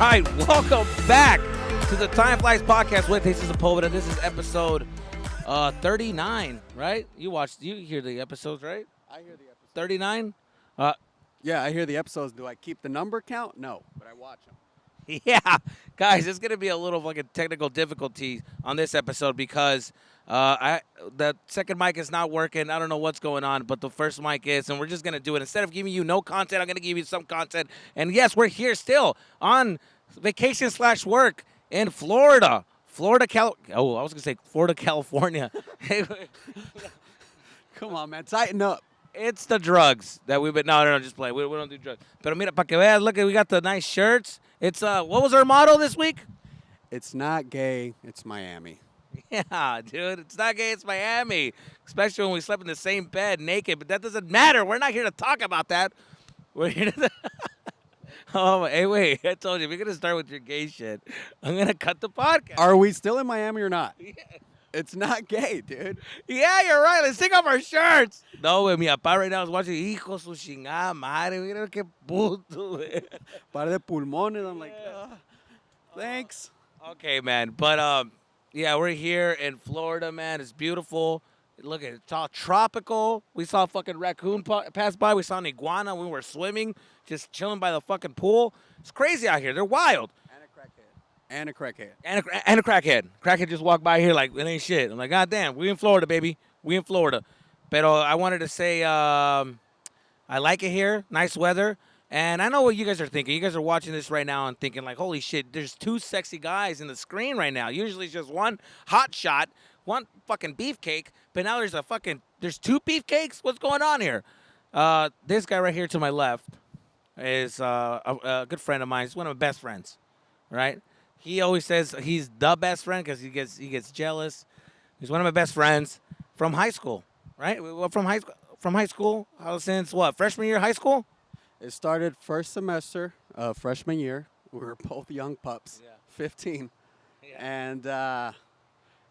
right, welcome back to the Time Flies podcast with Jesus Sepulveda. This is episode 39, right? You hear the episodes, right? I hear the episodes. 39? Yeah, I hear the episodes. Do I keep the number count? No, but I watch them. Yeah, guys, it's gonna be a little fucking technical difficulty on this episode because the second mic is not working. I don't know what's going on, but the first mic is, and we're just gonna do it. Instead of giving you no content, I'm gonna give you some content. And yes, we're here still on vacation/work in Florida. I was gonna say Florida, California. Come on, man, tighten up. It's the drugs that we've been. No, just play. We don't do drugs. Pero mira, pa que veas, look, we got the nice shirts. It's what was our motto this week? It's not gay. It's Miami. Yeah, dude, it's not gay. It's Miami. Especially when we slept in the same bed naked. But that doesn't matter. We're not here to talk about that. We're here to. Oh, hey, wait! I told you, we're gonna start with your gay shit. I'm gonna cut the podcast. Are we still in Miami or not? Yeah. It's not gay, dude. Yeah, you're right. Let's take off our shirts. No, mi papá right now is watching Hijo su chingada madre. Mira que puto. Par de pulmones. I'm like, thanks. Okay, man. But, yeah, we're here in Florida, man. It's beautiful. Look at it. It's all tropical. We saw a fucking raccoon pass by. We saw an iguana. We were swimming, just chilling by the fucking pool. It's crazy out here. They're wild. And a crackhead. And a crackhead. Crackhead just walked by here like it ain't shit. I'm like, God damn, we in Florida, baby. We in Florida. But I wanted to say I like it here. Nice weather. And I know what you guys are thinking. You guys are watching this right now and thinking like, holy shit, there's two sexy guys in the screen right now. Usually it's just one hot shot, one fucking beefcake. But now there's two beefcakes? What's going on here? This guy right here to my left is a good friend of mine. He's one of my best friends, right? He always says he's the best friend because he gets jealous. He's one of my best friends from high school, right? From high school, since what? Freshman year of high school? It started first semester of freshman year. We were both young pups, 15. Yeah. And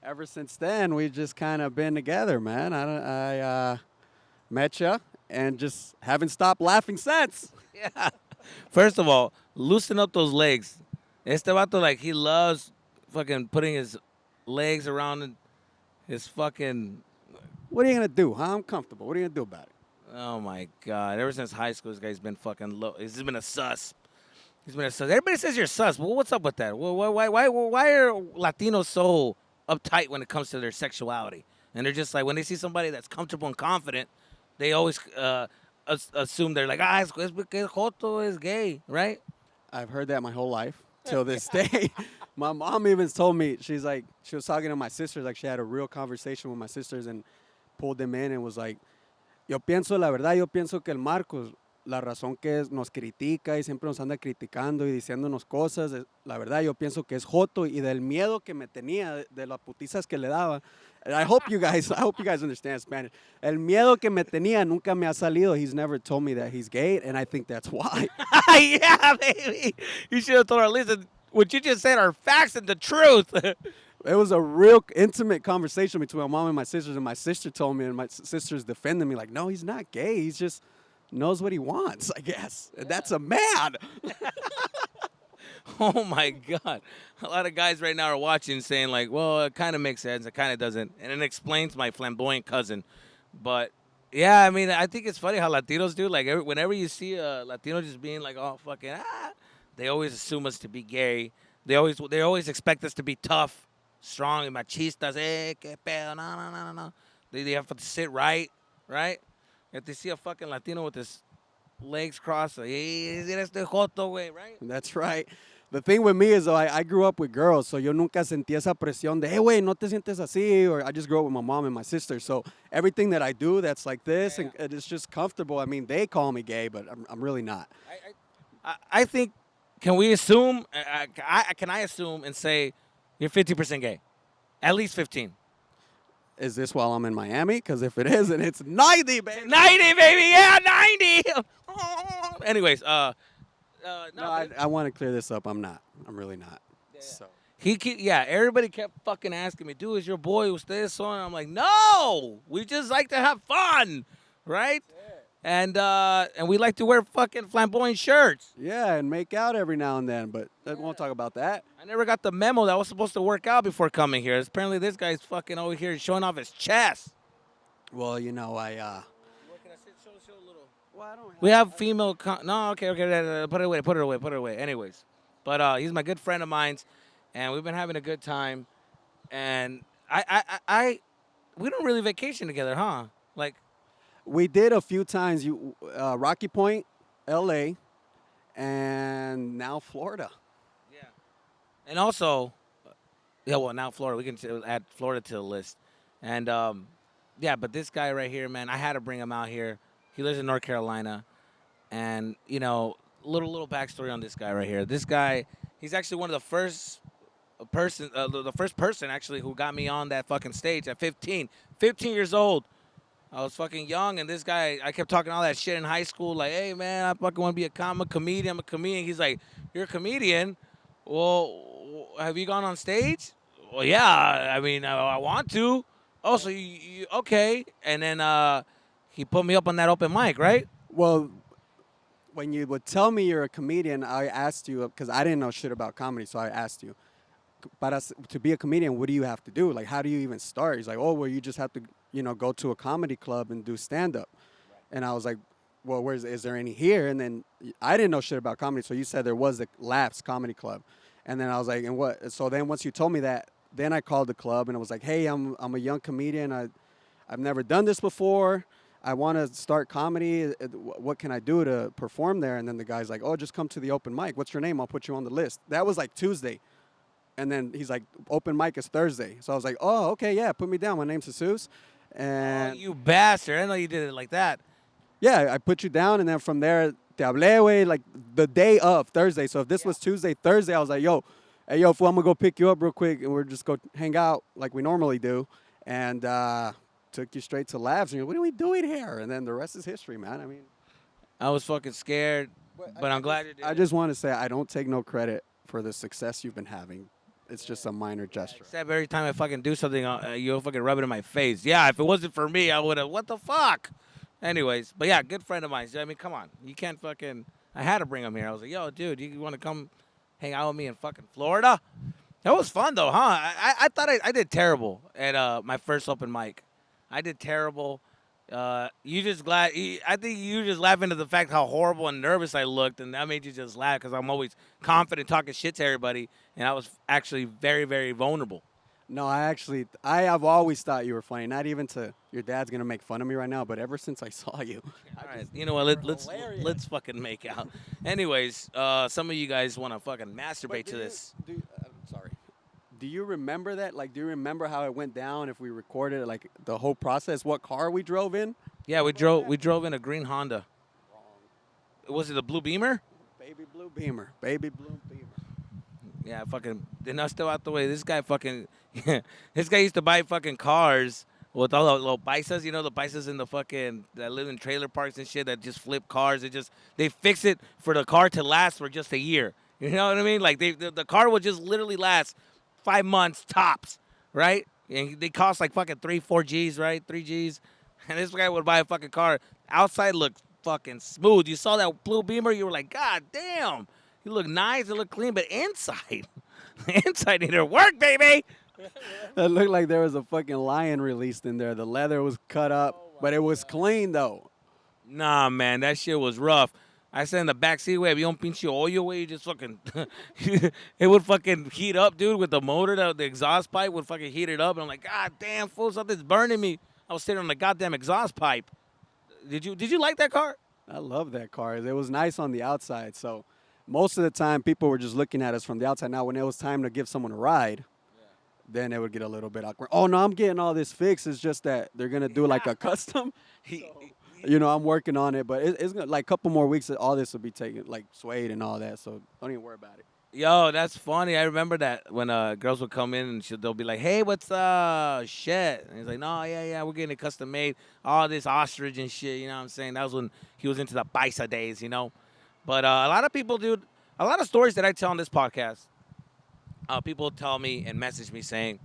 ever since then, we've just kind of been together, man. I met you and just haven't stopped laughing since. Yeah. First of all, loosen up those legs. Este vato, like, he loves fucking putting his legs around his fucking... What are you going to do, huh? I'm comfortable. What are you going to do about it? Oh, my God. Ever since high school, this guy's been fucking low. He's been a sus. Everybody says you're sus. Well, what's up with that? Why are Latinos so uptight when it comes to their sexuality? And they're just like, when they see somebody that's comfortable and confident, they always assume they're like, es joto, es gay, right? I've heard that my whole life. Till this day. My mom even told me, she was talking to my sisters, like she had a real conversation with my sisters and pulled them in and was like, yo pienso que el Marcos, la razón que nos critica y siempre nos anda criticando y diciéndonos cosas, la verdad yo pienso que es joto y del miedo que me tenía, de las putizas que le daba. And I hope you guys understand Spanish. El miedo que me tenía nunca me ha salido. He's never told me that he's gay, and I think that's why. Yeah, baby. You should have told her, listen, what you just said are facts and the truth. It was a real intimate conversation between my mom and my sisters, and my sister told me, and my sisters defended me, like, no, he's not gay. He just knows what he wants, I guess. And that's a man. Oh, my God. A lot of guys right now are watching saying, like, well, it kind of makes sense. It kind of doesn't. And it explains my flamboyant cousin. But, yeah, I mean, I think it's funny how Latinos do. Like, whenever you see a Latino just being like, oh, fucking, they always assume us to be gay. They always expect us to be tough, strong, and machistas. Que pedo, no. They have to sit right? If they see a fucking Latino with his legs crossed, right? That's right. The thing with me is, though, I grew up with girls, so yo nunca sentí esa presión de, hey, güey, no te sientes así, or I just grew up with my mom and my sister, so everything that I do that's like this, and it's just comfortable. I mean, they call me gay, but I'm really not. I think, can we assume, can I assume and say you're 50% gay? At least 15. Is this while I'm in Miami? Because if it isn't, it's 90, baby. 90, baby, yeah, 90. Anyways, no, I want to clear this up. I'm not. I'm really not. Yeah. So Everybody kept fucking asking me, dude, is your boy ustedes son? I'm like, no, we just like to have fun, right? and we like to wear fucking flamboyant shirts. Yeah, and make out every now and then, but we won't talk about that. I never got the memo that I was supposed to work out before coming here. Apparently, this guy's fucking over here showing off his chest. Well, you know, We have female. No, okay. Put it away. Put it away. Put it away. Anyways, but he's my good friend of mine, and we've been having a good time. And we don't really vacation together, huh? Like, we did a few times. Rocky Point, L.A., and now Florida. yeah. And also, yeah. Well, now Florida. We can add Florida to the list. And yeah. But this guy right here, man, I had to bring him out here. He lives in North Carolina, and little backstory on this guy right here. This guy, he's actually one of the first the first person actually who got me on that fucking stage at 15 years old. I was fucking young, and this guy, I kept talking all that shit in high school, like, hey man, I fucking want to be I'm a comedian. I'm a comedian. He's like, you're a comedian? Well, have you gone on stage? Well, yeah, I mean, I want to. Oh, so you okay? And then he put me up on that open mic, right? Well, when you would tell me you're a comedian, I asked you because I didn't know shit about comedy, so I asked you. But to be a comedian, what do you have to do? Like, how do you even start? He's like, oh, well, you just have to, go to a comedy club and do stand up. And I was like, well, is there any here? And then I didn't know shit about comedy, so you said there was a Laughs Comedy Club. And then I was like, and what? So then once you told me that, then I called the club and I was like, hey, I'm a young comedian. I've never done this before. I want to start comedy. What can I do to perform there? And then the guy's like, oh, just come to the open mic. What's your name? I'll put you on the list. That was like Tuesday. And then he's like, open mic is Thursday. So I was like, oh, okay, yeah, put me down. My name's Jesus. And Oh, you bastard. I didn't know you did it like that. yeah, I put you down. And then from there, te hablé, güey, like the day of Thursday. So if this was Tuesday, Thursday, I was like, hey, fool, I'm going to go pick you up real quick. And we're just go hang out like we normally do. And took you straight to Labs. And you're like, what are we doing here? And then the rest is history, man. I mean, I was fucking scared, but I'm glad you did. I just want to say I don't take no credit for the success you've been having. It's just a minor gesture. Except every time I fucking do something, you'll fucking rub it in my face. Yeah, if it wasn't for me, I would have. What the fuck? Anyways, but yeah, good friend of mine. I mean, come on. You can't fucking. I had to bring him here. I was like, yo, dude, you want to come hang out with me in fucking Florida? That was fun, though, huh? I thought I did terrible at my first open mic. I did terrible. You just glad. I think you just laughing at the fact how horrible and nervous I looked, and that made you just laugh because I'm always confident talking shit to everybody, and I was actually very, very vulnerable. No, I have always thought you were funny. Not even to your dad's gonna make fun of me right now, but ever since I saw you, All right, you know what? Let's fucking make out. Anyways, some of you guys want to fucking masturbate to this. Sorry. Do you remember that? Like, do you remember how it went down? If we recorded it, like the whole process, what car we drove in? Yeah, we drove in a green Honda. Was it a blue Beamer? Baby blue Beamer. Baby blue Beamer. Yeah, fucking. They're not still out the way. This guy fucking. This guy used to buy fucking cars with all the little paisas. You know the paisas in the fucking that live in trailer parks and shit that just flip cars. They fix it for the car to last for just a year. You know what I mean? Like the car will just literally last 5 months tops, right? And they cost like fucking 3-4 Gs, right? 3 Gs. And this guy would buy a fucking car. Outside looked fucking smooth. You saw that blue Beamer, you were like, God damn. You look nice, it looked clean, but inside, the inside needed work, baby. It looked like there was a fucking lion released in there. The leather was cut up, but it was clean though. Nah, man, that shit was rough. I sat in the back seat, way, un pinche hoyo, way, you just fucking, it would fucking heat up, dude, with the motor, the exhaust pipe would fucking heat it up. And I'm like, God damn, fool, something's burning me. I was sitting on the goddamn exhaust pipe. Did you like that car? I love that car. It was nice on the outside. So most of the time, people were just looking at us from the outside. Now, when it was time to give someone a ride, then it would get a little bit awkward. Oh, no, I'm getting all this fixed. It's just that they're going to do like a custom. I'm working on it. But it's gonna, like a couple more weeks, all this will be taken, like suede and all that. So don't even worry about it. Yo, that's funny. I remember that when girls would come in and they'll be like, "Hey, what's shit?" And he's like, "No, yeah, we're getting it custom made. All this ostrich and shit." You know what I'm saying? That was when he was into the paisa days, you know. But a lot of people, dude, a lot of stories that I tell on this podcast, people tell me and message me saying,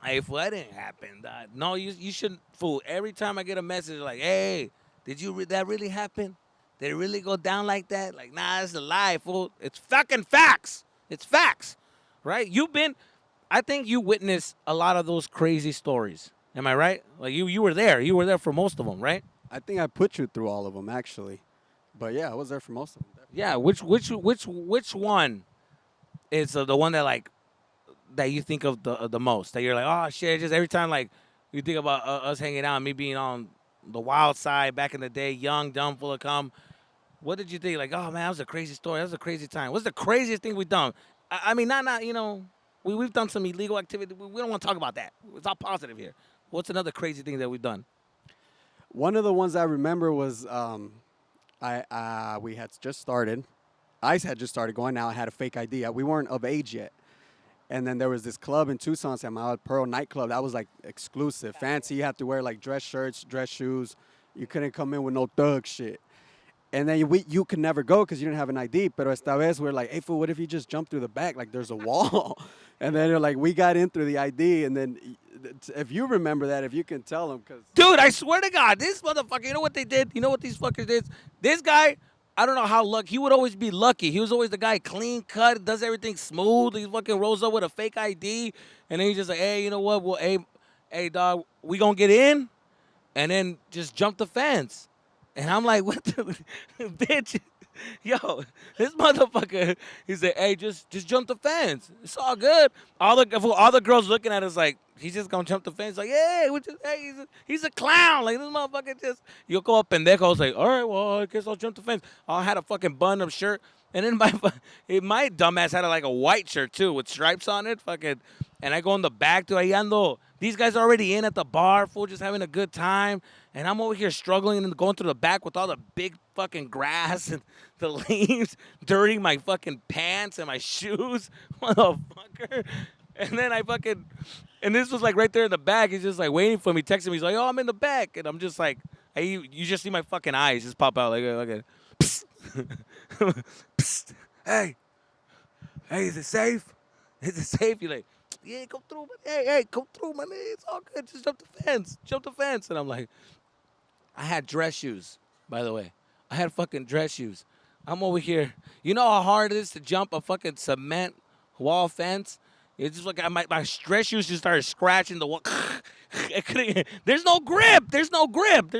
"Hey, fool, that didn't happen. No, you shouldn't, fool." Every time I get a message like, "Hey, Did that really happen? Did it really go down like that? Like, nah, it's a lie, fool. It's fucking facts. It's facts, right? I think you witnessed a lot of those crazy stories. Am I right? Like you were there. You were there for most of them, right? I think I put you through all of them actually, but yeah, I was there for most of them. Yeah. Which one is the one that like that you think of the most? That you're like, oh shit! Just every time like you think about us hanging out, me being on the wild side back in the day, young, dumb, full of cum. What did you think? Like, oh man, that was a crazy story. That was a crazy time. What's the craziest thing we've done? I mean, not we've done some illegal activity. We don't want to talk about that. It's all positive here. What's another crazy thing that we've done? One of the ones I remember was we had just started. I had just started going. Now I had a fake ID. We weren't of age yet. And then there was this club in Tucson, San Manuel Pearl nightclub. That was like exclusive, fancy. You had to wear like dress shirts, dress shoes. You couldn't come in with no thug shit. And then you could never go because you didn't have an ID. Pero esta vez we're like, hey, fool, what if you just jump through the back? Like there's a wall. And then they're like, we got in through the ID. And then if you remember that, if you can tell them, because Dude, I swear to God, this motherfucker, you know what they did? You know what these fuckers did? This guy, I don't know how lucky. He would always be lucky. He was always the guy clean cut, does everything smooth. He fucking rolls up with a fake ID. And then he's just like, hey, you know what? Well, hey, dog, we gonna get in? And then just jump the fence. And I'm like, what the bitch? Yo, this motherfucker. He said, "Hey, just jump the fence. It's all good." All the girls looking at us like he's just gonna jump the fence. Like, hey, he's a clown. Like this motherfucker just you go up pendejo. I was like, all right, well, I guess I'll jump the fence. I had a fucking button-up shirt, and then my dumbass had like a white shirt too with stripes on it. Fucking, and I go in the back to Ayando. These guys are already in at the bar, fool, just having a good time. And I'm over here struggling and going through the back with all the big fucking grass and the leaves, dirtying my fucking pants and my shoes, motherfucker. And then and this was like right there in the back. He's just like waiting for me, texting me. He's like, oh, I'm in the back. And I'm just like, hey, you just see my fucking eyes just pop out like, psst. Psst. Hey, is it safe? Is it safe? You're like, yeah, come through. Hey, come through, man. It's all good. Just jump the fence. And I'm like, I had dress shoes, by the way. I had fucking dress shoes. I'm over here. You know how hard it is to jump a fucking cement wall fence? It's just like my dress shoes just started scratching the wall. There's no grip. There's no grip.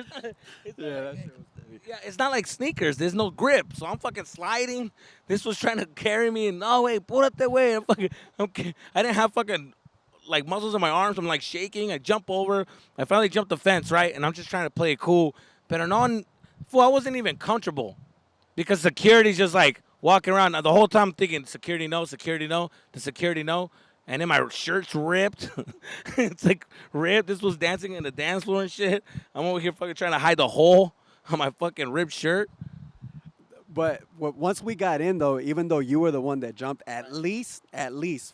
It's not like sneakers. There's no grip. So I'm fucking sliding. This was trying to carry me. And no, wait, pull up that way. I didn't have fucking like muscles in my arms. I'm like shaking. I jump over. I finally jumped the fence, right? And I'm just trying to play it cool. But I wasn't even comfortable because security's just like walking around. Now, the whole time I'm thinking, security no, the security no. And then my shirt's ripped. It's like ripped. This was dancing in the dance floor and shit. I'm over here fucking trying to hide the hole on my fucking ripped shirt. But once we got in, though, even though you were the one that jumped, at least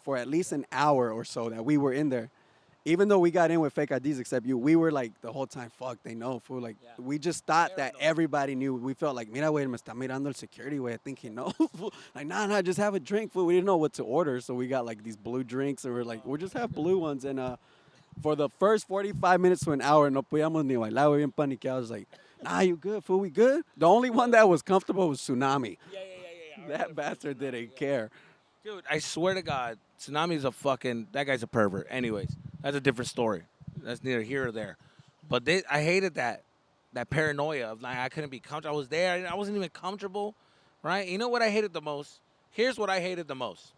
for at least an hour or so that we were in there, even though we got in with fake IDs except you, we were like the whole time, fuck, they know, fool. Like, we just thought that everybody knew. We felt like, mira, güey, me está mirando el security, güey. I think he knows. Like, nah, just have a drink, fool. We didn't know what to order, so we got like these blue drinks, and we're like, we'll just have blue ones. And for the first 45 minutes to an hour, no podíamos ni bailar, we bien paniqueados. I was like, nah, you good, fool? We good? The only one that was comfortable was Tsunami. Yeah. That bastard didn't care. Dude, I swear to God, Tsunami's that guy's a pervert. Anyways, that's a different story. That's neither here or there. But I hated that paranoia of like I couldn't be comfortable. I was there. I wasn't even comfortable, right? You know what I hated the most? Here's what I hated the most,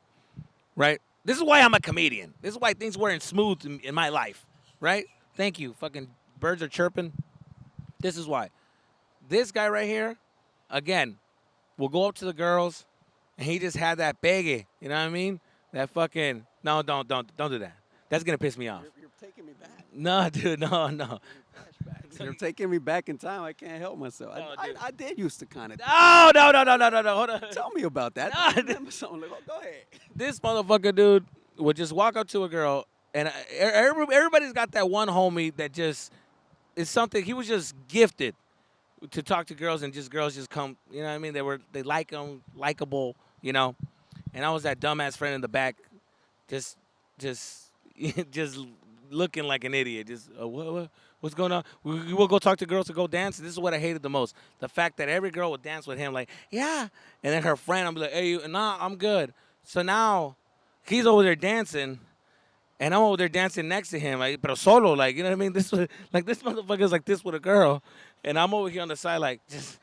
right? This is why I'm a comedian. This is why things weren't smooth in my life, right? Thank you. Fucking birds are chirping. This is why. This guy right here, again, will go up to the girls, and he just had that baggy. You know what I mean? That fucking no, don't do that. That's gonna piss me off. You're taking me back. No, dude, no. You're taking me back in time. I can't help myself. No, I did used to kind of. No. Hold on. Tell me about that. No, Go ahead. This motherfucker, dude, would just walk up to a girl, and everybody's got that one homie that just is something. He was just gifted to talk to girls, and just girls just come. You know what I mean? They like him, likable. You know, and I was that dumbass friend in the back, just looking like an idiot. Just what? What's going on? We will go talk to girls to go dance. This is what I hated the most: the fact that every girl would dance with him, like, yeah, and then her friend, I'm like, hey, nah, I'm good. So now he's over there dancing, and I'm over there dancing next to him, like, pero solo, like, you know what I mean? This was like this motherfucker's like this with a girl, and I'm over here on the side, like, just,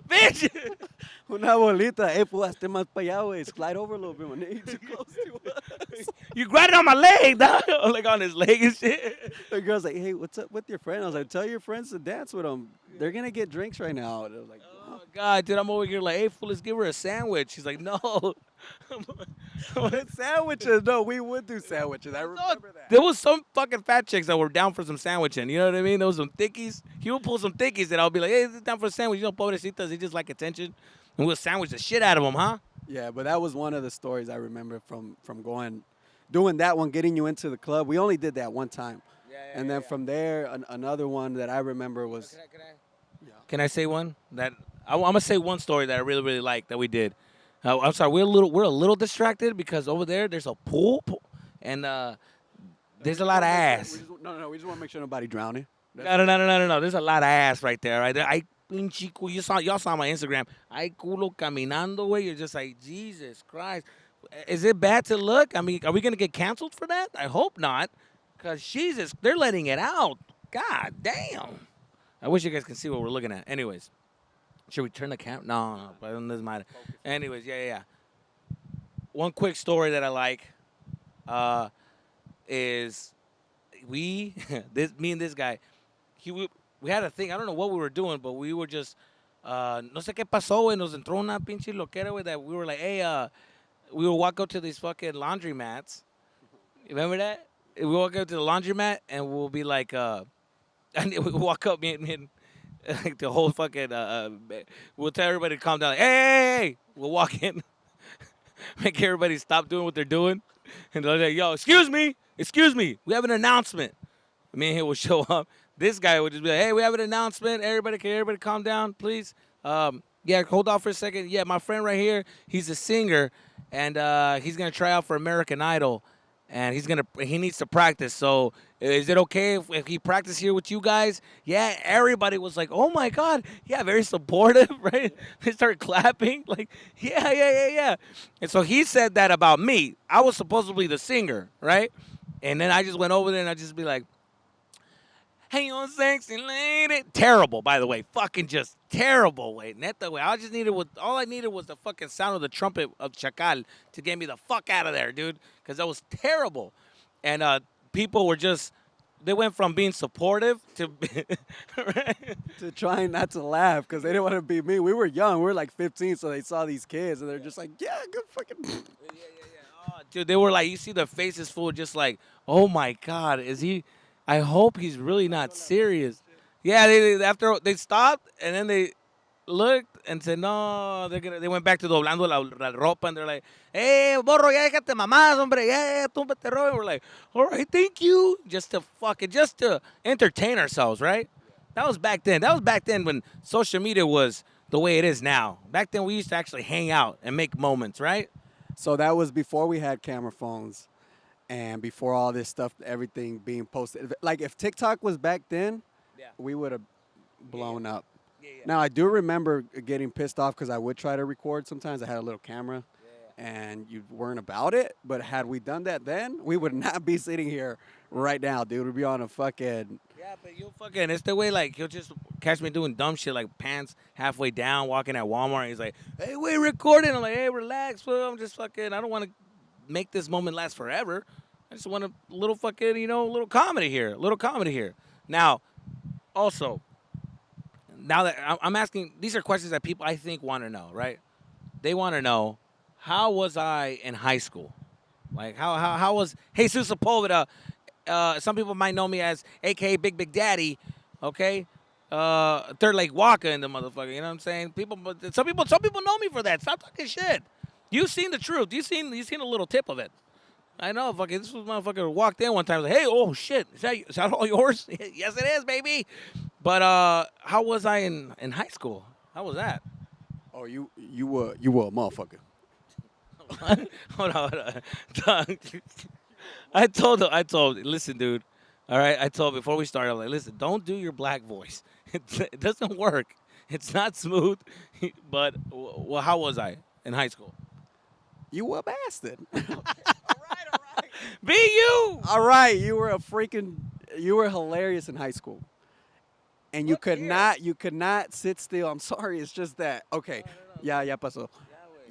bitch. Una bolita. Hey, fool, hazte más para allá, güey. Slide over a little bit, man. You're too close to us. You grabbed on my leg, dog. Like on his leg and shit. The girl's like, hey, what's up with your friend? I was like, tell your friends to dance with them. They're going to get drinks right now. And I was like, Oh God, dude, I'm over here like, hey, fool, let's give her a sandwich. She's like, no. sandwiches. No, we would do sandwiches. I remember that. There was some fucking fat chicks that were down for some sandwiching. You know what I mean? There was some thickies. He would pull some thickies, and I'll be like, hey, this down for a sandwich. You know, pobrecitas, they just like attention. And we'll sandwich the shit out of them, huh? Yeah, but that was one of the stories I remember from doing that one, getting you into the club. We only did that one time. And then from there, another one that I remember was. Can I say one that I'm gonna say one story that I really really like that we did. I'm sorry, we're a little distracted because over there's a pool, and there's a lot of ass. No. We just want to make sure nobody drowning. No. There's a lot of ass right there. Right there. I pinche culo. Y'all saw my Instagram. I culo caminando way. You're just like Jesus Christ. Is it bad to look? I mean, are we gonna get canceled for that? I hope not. Cause Jesus, they're letting it out. God damn. I wish you guys can see what we're looking at. Anyways, should we turn the camera? No, but it doesn't matter. Anyways, yeah. One quick story that I like is me and this guy. We had a thing. I don't know what we were doing, but we were just no sé qué pasó, güey. Nos entró una pinche loquera, güey. That we were like, hey, we would walk up to these fucking laundromats. You remember that? We walk up to the laundromat and we'll be like, and we walk up, me and like the whole fucking, we'll tell everybody to calm down. Like, hey. We'll walk in, make everybody stop doing what they're doing. And they're like, yo, excuse me, we have an announcement. Me and him will show up. This guy would just be like, hey, we have an announcement. Everybody calm down, please. Yeah, hold on for a second. Yeah, my friend right here, he's a singer, and he's going to try out for American Idol. And he needs to practice. So is it okay if he practice here with you guys? Yeah, everybody was like, oh my God. Yeah, very supportive, right? They started clapping. Like, yeah. And so he said that about me. I was supposedly the singer, right? And then I just went over there and I just be like, hey, you sexy lady. Terrible, by the way. Fucking just terrible, way. Neta, way. All I needed was the fucking sound of the trumpet of Chacal to get me the fuck out of there, dude. Because that was terrible. And people were just, they went from being supportive to to trying not to laugh because they didn't want to be me. We were young. We were like 15, so they saw these kids and they're just like, yeah, good fucking. Yeah. Oh, dude, they were like, you see their faces full, just like, oh my God, is he? I hope he's really not serious. Yeah, after they stopped and then they looked and said no. They went back to doblando la ropa and they're like, hey, borro, ya déjate mamás, hombre, ya, túmbate, rollo. We're like, all right, thank you, just to entertain ourselves, right? That was back then. That was back then when social media was the way it is now. Back then we used to actually hang out and make moments, right? So that was before we had camera phones. And before all this stuff, everything being posted. Like, if TikTok was back then, we would have blown up. Yeah. Now, I do remember getting pissed off because I would try to record sometimes. I had a little camera, and you weren't about it. But had we done that then, we would not be sitting here right now, dude. We'd be on a fucking... Yeah, but you'll fucking... It's the way, like, you'll just catch me doing dumb shit, like pants halfway down, walking at Walmart. And he's like, hey, we're recording. I'm like, hey, relax, bro. I'm just fucking... I don't want to make this moment last forever. I just want a little fucking, little comedy here. Now, also, now that I'm asking, these are questions that people I think want to know, right? They want to know, how was I in high school? Like, how was Jesus Sepulveda? Some people might know me as AKA Big Daddy, okay? Third Lake Walker in the motherfucker, you know what I'm saying? Some people know me for that. Stop talking shit. You've seen the truth. You've seen a little tip of it. I know, fucking. This was motherfucker walked in one time. Like, hey, oh shit, is that all yours? Yes, it is, baby. But how was I in high school? How was that? Oh, you were a motherfucker. Hold on. I told. Listen, dude. All right, I told before we started, I'm like, listen, don't do your black voice. It doesn't work. It's not smooth. But well, how was I in high school? You were a bastard. Be you. All right, you were hilarious in high school. And Look here. you could not sit still. I'm sorry, it's just that. Okay. No, Yeah, ya pasó. that way.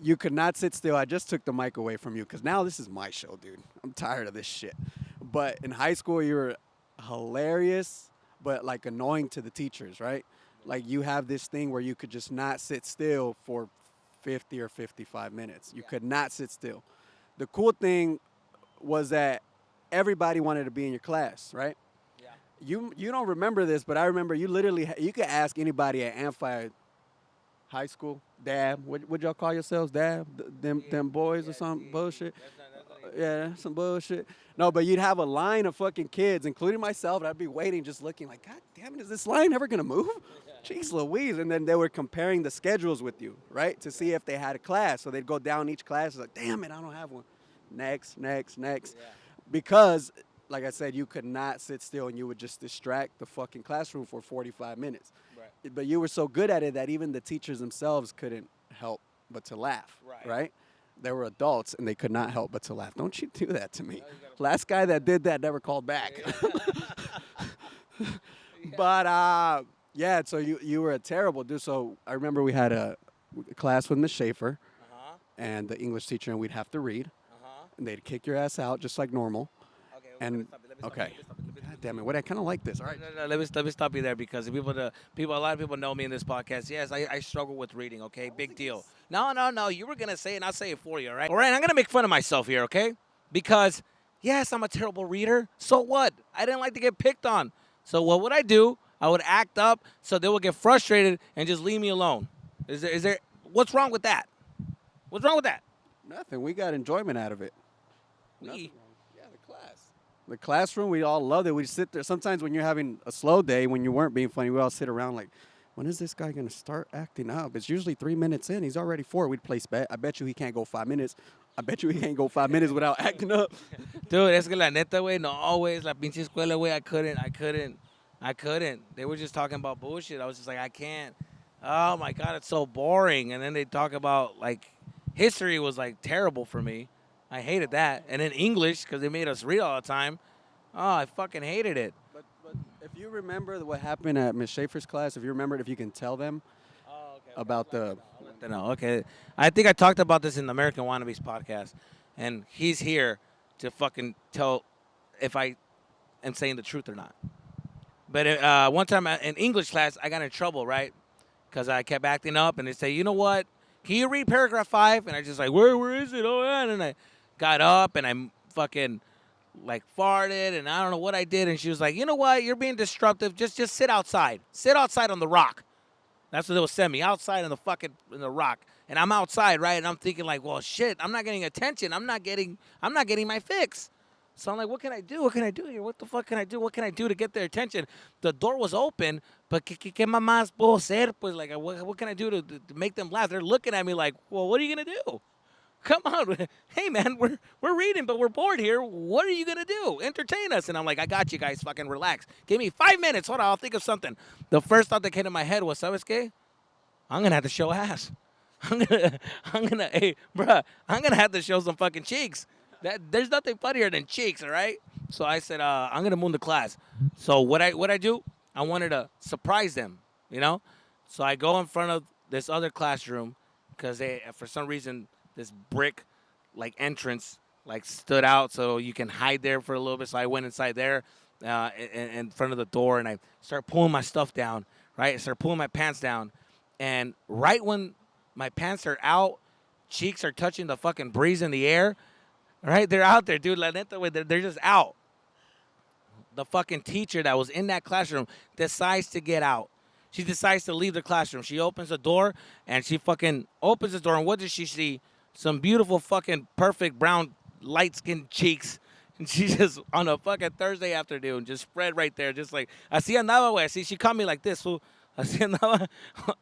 You could not sit still. I just took the mic away from you because now this is my show, dude. I'm tired of this shit. But in high school, you were hilarious, but like annoying to the teachers, right? Like you have this thing where you could just not sit still for 50 or 55 minutes. You could not sit still. The cool thing was that everybody wanted to be in your class, right? Yeah. You don't remember this, but I remember you literally you could ask anybody at Amphi High School, Dab. What y'all call yourselves, Dab? Them boys or some bullshit. Yeah, some bullshit. No, but you'd have a line of fucking kids, including myself, and I'd be waiting, just looking like, God damn it, is this line ever gonna move? Jeez Louise. And then they were comparing the schedules with you, right? To see if they had a class. So they'd go down each class, like, damn it, I don't have one. Next, next, next. Yeah. Because, like I said, you could not sit still and you would just distract the fucking classroom for 45 minutes. Right. But you were so good at it that even the teachers themselves couldn't help but to laugh, right? They were adults and they could not help but to laugh. Don't you do that to me. Last guy that did that never called back. But yeah, so you were a terrible dude. So I remember we had a class with Miss Schaefer Uh-huh. and the English teacher, and we'd have to read, Uh-huh. and they'd kick your ass out just like normal. Okay, And okay, God damn it, what I kind of like this. All right, No, let me stop you there because a lot of people know me in this podcast. Yes, I struggle with reading. Okay, big deal. No. You were gonna say it, and I'll say it for you. All right. I'm gonna make fun of myself here. Okay, because yes, I'm a terrible reader. So what? I didn't like to get picked on. So what would I do? I would act up so they would get frustrated and just leave me alone. Is there what's wrong with that? What's wrong with that? nothing. We got enjoyment out of it. We Nothing wrong. Yeah, the class. The classroom, we all loved it. We sit there. Sometimes when you're having a slow day, when you weren't being funny, we all sit around like, when is this guy gonna start acting up? It's usually 3 minutes in. He's already 4. We'd place bet. I bet you he can't go 5 minutes. I bet you he can't go 5 minutes without acting up. Dude, es que la neta, güey, no always la pinche escuela, güey, I couldn't. They were just talking about bullshit. I was just like, I can't. Oh my God, it's so boring. And then they talk about like history was like terrible for me. I hated that. And then English because they made us read all the time. Oh, I fucking hated it. But if you remember what happened at Miss Schaefer's class, if you remember it, if you can tell them Oh, okay. about the. No, okay. I think I talked about this in the American Wannabes podcast, and he's here to fucking tell if I am saying the truth or not. But one time in English class, I got in trouble, right? Because I kept acting up, and they say, you know what? Can you read paragraph 5? And I just like, where is it? Oh, yeah. And then I got up, and I fucking like farted, and I don't know what I did. And she was like, you know what? You're being disruptive. Just sit outside. Sit outside on the rock. That's what they will send me outside in the rock, and I'm outside, right? And I'm thinking like, well, shit, I'm not getting attention. I'm not getting my fix. So I'm like, what can I do? What can I do here? What the fuck can I do? What can I do to get their attention? The door was open, but ¿qué más puedo hacer? Pues like, what can I do to make them laugh? They're looking at me like, well, what are you gonna do? Come on, hey man, we're reading, but we're bored here. What are you gonna do? Entertain us? And I'm like, I got you guys. Fucking relax. Give me 5 minutes. Hold on, I'll think of something. The first thought that came to my head was, ¿sabes qué? I'm gonna have to show ass. Hey, bruh, I'm gonna have to show some fucking cheeks. There's nothing funnier than cheeks, all right? So I said, I'm gonna move the class. So what I do? I wanted to surprise them, you know. So I go in front of this other classroom because they, for some reason, this brick like entrance like stood out so you can hide there for a little bit. So I went inside there in front of the door and I started pulling my stuff down. Right, I started pulling my pants down, and right when my pants are out, cheeks are touching the fucking breeze in the air. Right, they're out there, dude. La neta, they're just out. The fucking teacher that was in that classroom decides to get out. She decides to leave the classroom. She opens the door and she fucking opens the door. And what does she see? Some beautiful fucking perfect brown light skinned cheeks. And she just on a fucking Thursday afternoon just spread right there. Just like así andaba, güey. See, she caught me like this. Fool. Así andaba.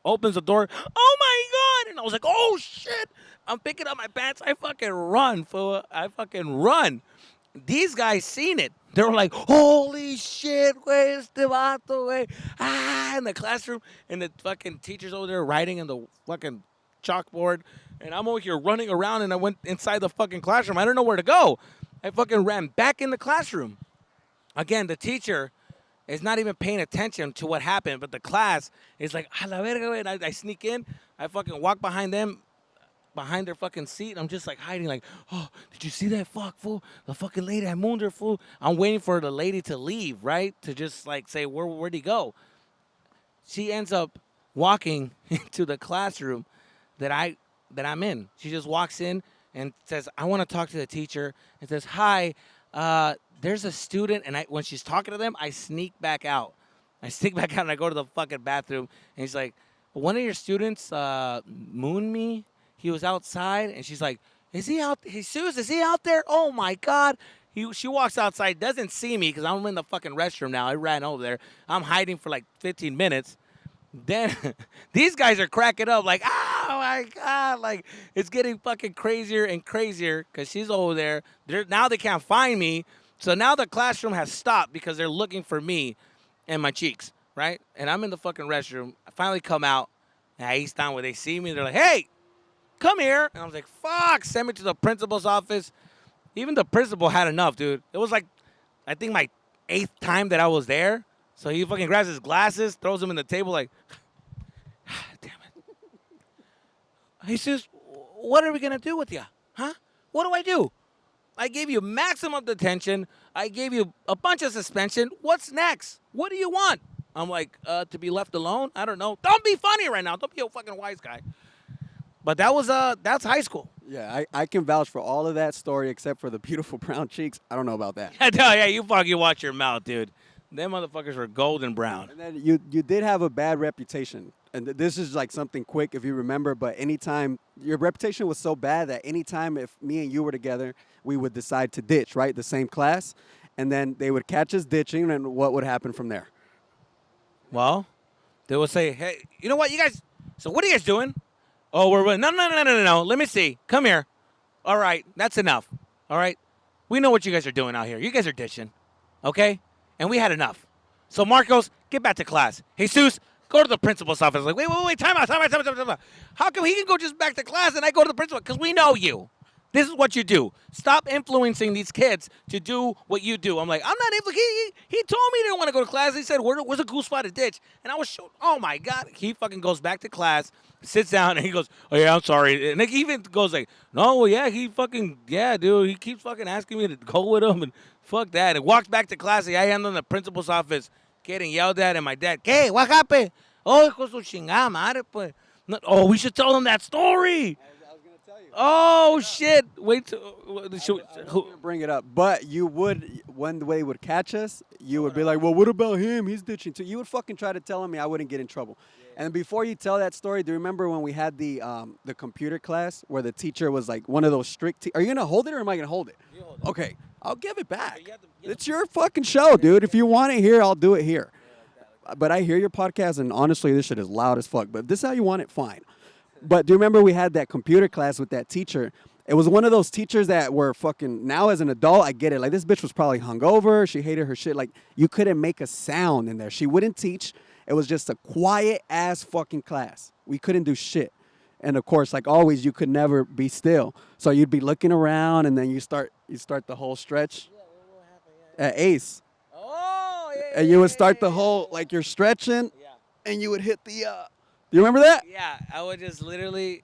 Opens the door. Oh my God. And I was like, oh shit. I'm picking up my pants. I fucking run, fool. I fucking run. These guys seen it. They were like, holy shit, güey, este vato, güey. Ah, in the classroom. And the fucking teacher's over there writing in the fucking chalkboard. And I'm over here running around, and I went inside the fucking classroom. I don't know where to go. I fucking ran back in the classroom. Again, the teacher is not even paying attention to what happened, but the class is like, a la verga, güey. And I sneak in. I fucking walk behind them, behind their fucking seat. I'm just like hiding, like, oh, did you see that fuck fool? The fucking lady, I mooned her fool. I'm waiting for the lady to leave, right? To just like say, where'd he go? She ends up walking into the classroom that I'm in. She just walks in and says, I want to talk to the teacher. And says, hi, there's a student. And when she's talking to them, I sneak back out. I sneak back out and I go to the fucking bathroom. And he's like, one of your students mooned me. He was outside. And she's like, is he out? Jesus, is he out there? Oh, my God. She walks outside, doesn't see me because I'm in the fucking restroom now. I ran over there. I'm hiding for like 15 minutes. Then these guys are cracking up like, oh my God, like it's getting fucking crazier and crazier because she's over there. Now they can't find me. So now the classroom has stopped because they're looking for me and my cheeks, right? And I'm in the fucking restroom. I finally come out. And I east down where they see me. They're like, hey, come here. And I was like, fuck, send me to the principal's office. Even the principal had enough, dude. It was like, I think my 8th time that I was there. So he fucking grabs his glasses, throws them in the table like, damn it. He says, what are we going to do with you? Huh? What do I do? I gave you maximum detention. I gave you a bunch of suspension. What's next? What do you want? I'm like, to be left alone? I don't know. Don't be funny right now. Don't be a fucking wise guy. But that's high school. Yeah, I can vouch for all of that story except for the beautiful brown cheeks. I don't know about that. Yeah, you fucking watch your mouth, dude. Them motherfuckers were golden brown. And then you did have a bad reputation. And this is like something quick if you remember, but anytime your reputation was so bad that anytime if me and you were together, we would decide to ditch, right? The same class. And then they would catch us ditching, and what would happen from there? Well, they would say, hey, you know what, you guys, so what are you guys doing? Oh, no. Let me see. Come here. All right, that's enough. All right? We know what you guys are doing out here. You guys are ditching. Okay? And we had enough. So, Marcos, get back to class. Jesus, go to the principal's office. Like, wait, time out. How come he can go just back to class and I go to the principal? Because we know you. This is what you do. Stop influencing these kids to do what you do. I'm like, I'm not influencing. He told me he didn't want to go to class. He said, where's a cool spot to ditch? And I was showing, oh, my God. He fucking goes back to class, sits down, and he goes, oh, yeah, I'm sorry. And he even goes like, no, well, yeah, dude. He keeps fucking asking me to go with him, and fuck that. And walks back to class. And I am in the principal's office getting yelled at, and my dad, ¿qué? What happened? Oh, hijo su chingada madre, pues. Oh, we should tell them that story. Oh shit! Wait, I was gonna bring it up, but you would when they would catch us, you would be like, "Well, what about him? He's ditching too." You would fucking try to tell me I wouldn't get in trouble. And before you tell that story, do you remember when we had the computer class where the teacher was like one of those strict? Are you gonna hold it or am I gonna hold it? You hold it. Okay, I'll give it back. It's your fucking show, dude. If you want it here, I'll do it here. But I hear your podcast, and honestly, this shit is loud as fuck. But if this is how you want it, fine. But do you remember we had that computer class with that teacher? It was one of those teachers that were fucking, now as an adult, I get it. Like, this bitch was probably hungover. She hated her shit. Like, you couldn't make a sound in there. She wouldn't teach. It was just a quiet-ass fucking class. We couldn't do shit. And, of course, like always, you could never be still. So you'd be looking around, and then you start the whole stretch. Yeah, what happened? At Ace. Oh, yeah. And you would start the whole, like, you're stretching, Yeah. and you would hit the, do you remember that? Yeah, I would just literally,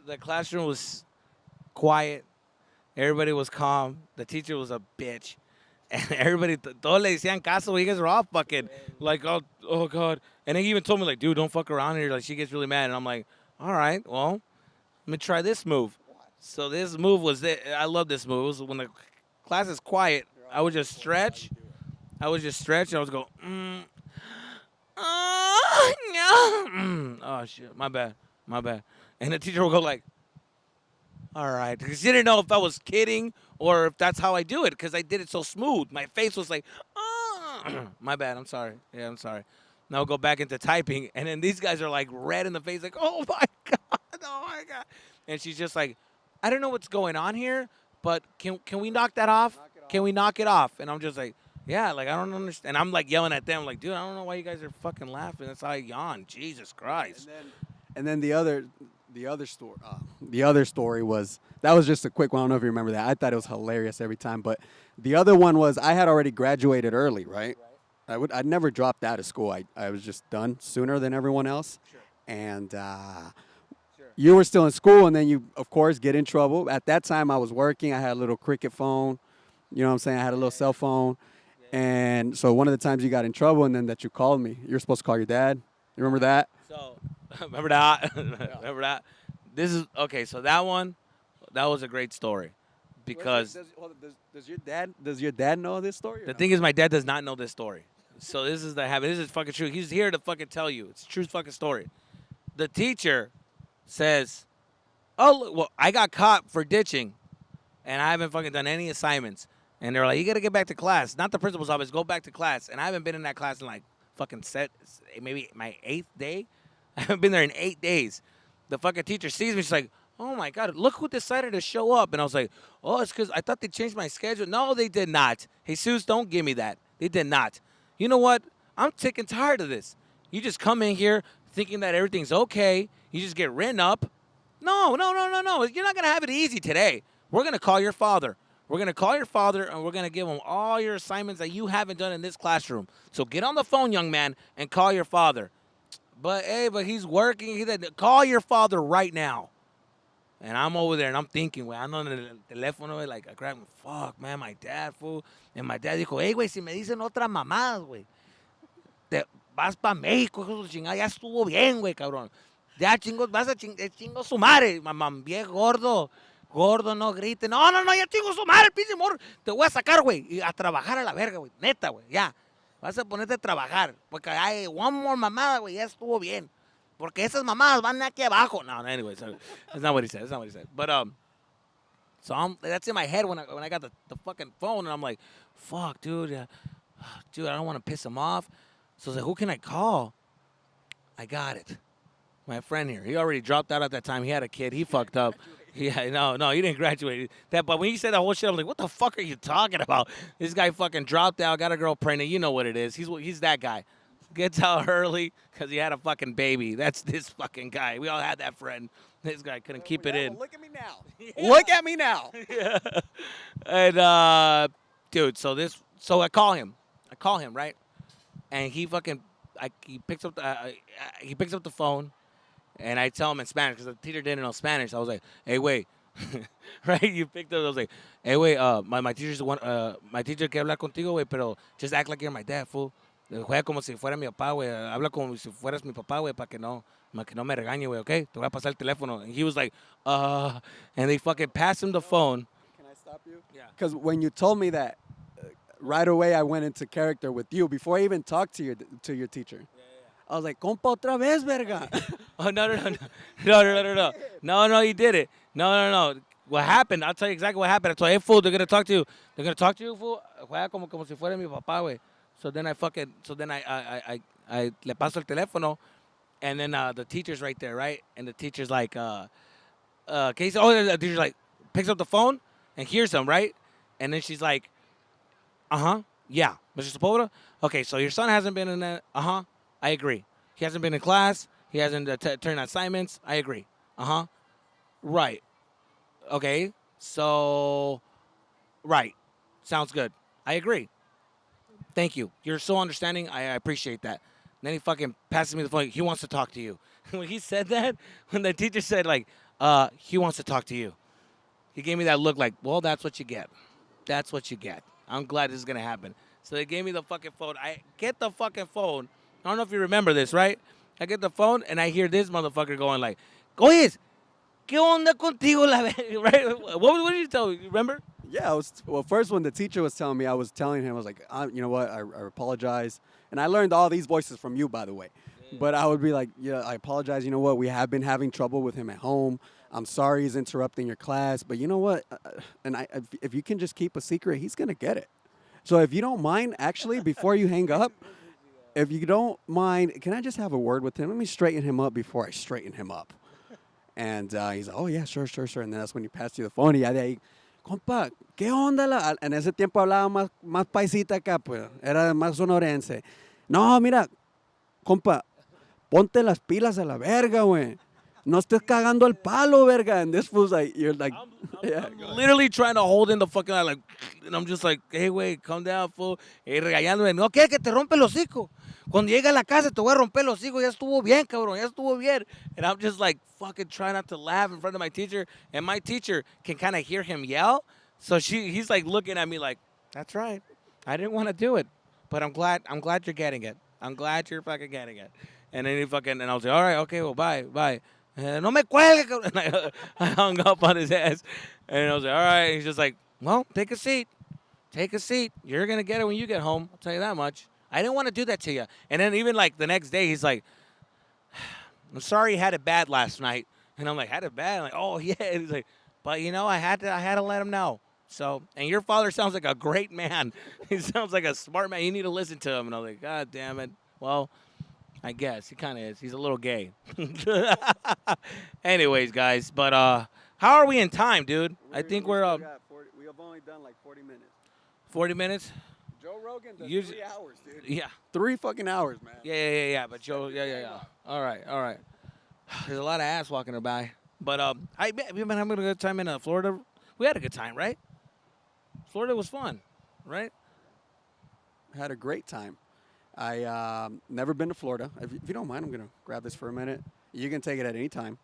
the classroom was quiet. Everybody was calm. The teacher was a bitch. And everybody, todos le decían caso. You guys are all fucking, like, oh, God. And he even told me, like, dude, don't fuck around here. Like, she gets really mad. And I'm like, all right, well, let me try this move. So this move was, I love this move. It was when the class is quiet, I would just stretch. And I would go, oh, shit, my bad. And the teacher would go like, all right. Because she didn't know if I was kidding or if that's how I do it because I did it so smooth. My face was like, my bad, I'm sorry. Yeah, I'm sorry. Now I'll go back into typing. And then these guys are like red in the face like, oh, my God. And she's just like, I don't know what's going on here, but can we knock that off? Can we knock it off? And I'm just like, Yeah, like I don't understand. And I'm like yelling at them, like, dude, I don't know why you guys are fucking laughing. That's how I yawn. Jesus And Christ. then the other story was that was just a quick one. I don't know if you remember that. I thought it was hilarious every time. But the other one was I had already graduated early, right? I'd never dropped out of school. I was just done sooner than everyone else, Sure. and Sure. you were still in school, and then you of course get in trouble. At that time, I was working. I had a little cricket phone. You know what I'm saying? I had a little cell phone. And so one of the times you got in trouble, and then that you called me, you're supposed to call your dad. You remember that? So, remember that? Remember that? This is okay. So that one, that was a great story, because Does your dad know this story or the no? thing is, my dad does not know this story. So this is the habit. This is fucking true. He's here to fucking tell you. It's a true fucking story. The teacher says, "Oh, well, I got caught for ditching, and I haven't fucking done any assignments." And they're like, "You gotta get back to class." Not the principal's office. Go back to class. And I haven't been in that class in like fucking maybe my 8th day. I haven't been there in 8 days. The fucking teacher sees me. She's like, "Oh my god, look who decided to show up." And I was like, "Oh, it's because I thought they changed my schedule." No, they did not. Jesus, don't give me that. They did not. You know what? I'm sick and tired of this. You just come in here thinking that everything's okay. You just get written up. No, no, no, no, no. You're not going to have it easy today. We're going to call your father. We're going to call your father, and we're going to give him all your assignments that you haven't done in this classroom. So get on the phone, young man, and call your father. But, hey, but he's working. Call your father right now. And I'm over there, and I'm thinking, güey, ando en el teléfono, güey, like, I grab him, fuck, man, my dad, fool. And my dad dijo, hey, güey, si me dicen otras mamadas, güey, te vas para México, hijo de su chingada, ya estuvo bien, güey, cabrón. Ya chingo, vas a chingo su madre, mamá, viejo gordo. Gordo, no grite. No, no, no, ya chingo su madre, pinche morro. Te voy a sacar, güey, y a trabajar a la verga, güey. Neta, güey, ya. Vas a ponerte a trabajar. Porque hay one more mamada, güey, ya estuvo bien. Porque esas mamadas van aquí abajo. No, anyway, so that's not what he said. That's not what he said. But, so that's in my head when I got the fucking phone, and I'm like, fuck, dude, dude, I don't want to piss him off. So I was like, who can I call? I got it. My friend here. He already dropped out at that time. He had a kid. He fucked up. Yeah, no, he didn't graduate. But when he said that whole shit, I was like, what the fuck are you talking about? This guy fucking dropped out, got a girl pregnant. You know what it is. He's that guy. Gets out early because he had a fucking baby. That's this fucking guy. We all had that friend. This guy couldn't keep it in. Look at me now. Look at me now. Yeah. And dude, so I call him. Right? And he picks up the phone, and I tell him in Spanish because the teacher didn't know Spanish. I was like, "Hey, wait," right? You picked up. I was like, "Hey, wait, my teacher's one. My teacher quiere hablar contigo, güey, pero just act like you're my dad, fool. Juega como si fuera mi papá, güey. Habla como si fueras mi papá, güey, para que no me regañe, güey, okay? Te voy a pasar el teléfono." And he was like, and they fucking passed him the phone. Can I stop you? Yeah. Because when you told me that, right away I went into character with you before I even talked to your teacher. I was like, compa otra vez, verga. Oh, no, he did it. No. What happened? I'll tell you exactly what happened. I told, hey, fool, they're gonna talk to you. They're gonna talk to you, fool. Juega como si fuera mi papá, güey. So then I le paso el teléfono, and then the teacher's right there, right? And the teacher's like, Casey. Oh, the teacher's like, picks up the phone and hears him, right? And then she's like, yeah, Mr. Sepulveda. Okay, so your son hasn't been in that. I agree. He hasn't been in class. He hasn't turned assignments. I agree. Right. Okay. So, right. Sounds good. I agree. Thank you. You're so understanding. I appreciate that. Then he fucking passes me the phone. He wants to talk to you. When he said that, when the teacher said, like, he wants to talk to you, he gave me that look like, well, that's what you get. That's what you get. I'm glad this is going to happen. So they gave me the fucking phone. I get the fucking phone. I don't know if you remember this, right? I get the phone, and I hear this motherfucker going like, Oyes, ¿qué onda contigo? Right? What did you tell me? You remember? Yeah, well, first when the teacher was telling me, I was telling him, I was like, you know what, I apologize. And I learned all these voices from you, by the way. Yeah. But I would be like, yeah, I apologize. You know what, we have been having trouble with him at home. I'm sorry he's interrupting your class. But you know what, if you can just keep a secret, he's going to get it. So if you don't mind, actually, before you hang up, if you don't mind, can I just have a word with him? Let me straighten him up before I straighten him up. And he's like, oh, yeah, sure. And then that's when he passed you the phone. compa, ¿qué onda? En ese tiempo hablaba más paisita acá, pues, era más sonorense. No, mira, compa, ponte las pilas a la verga, güey. No estés cagando el palo, verga. And this fool's like, you're like, yeah, I'm go ahead. literally trying to hold in the fucking eye, like, and I'm just like, hey, wait, calm down, fool. Regañándome, no, ¿qué? Que te rompe el hocico. Cuando llegue a la casa te voy a romper el hocico. Ya estuvo bien, cabrón, ya estuvo bien. And I'm just like, fucking trying not to laugh in front of my teacher. And my teacher can kind of hear him yell. So he's like looking at me like, that's right. I didn't want to do it, but I'm glad you're getting it. I'm glad you're fucking getting it. And then and I was like, all right, okay, well, bye, bye. No me cuelgue, cabrón. And I hung up on his ass. And I was like, all right. He's just like, well, take a seat. Take a seat. You're going to get it when you get home. I'll tell you that much. I didn't want to do that to you. And then even like the next day, he's like, I'm sorry you had it bad last night. And I'm like, had it bad? I'm like, oh, yeah. And he's like, but, I had to let him know. So, and your father sounds like a great man. He sounds like a smart man. You need to listen to him. And I'm like, God damn it. Well, I guess he kind of is. He's a little gay. Anyways, guys, but how are we in time, dude? I think we're still got 40, we have only done like 40 minutes. 40 minutes. Joe Rogan does Usually- 3 hours, dude. Yeah. 3 fucking hours, man. Yeah. But Joe, yeah. All right. There's a lot of ass walking by. But we've been having a good time in Florida. We had a good time, right? Florida was fun, right? Had a great time. I never been to Florida. If you don't mind, I'm gonna grab this for a minute. You can take it at any time.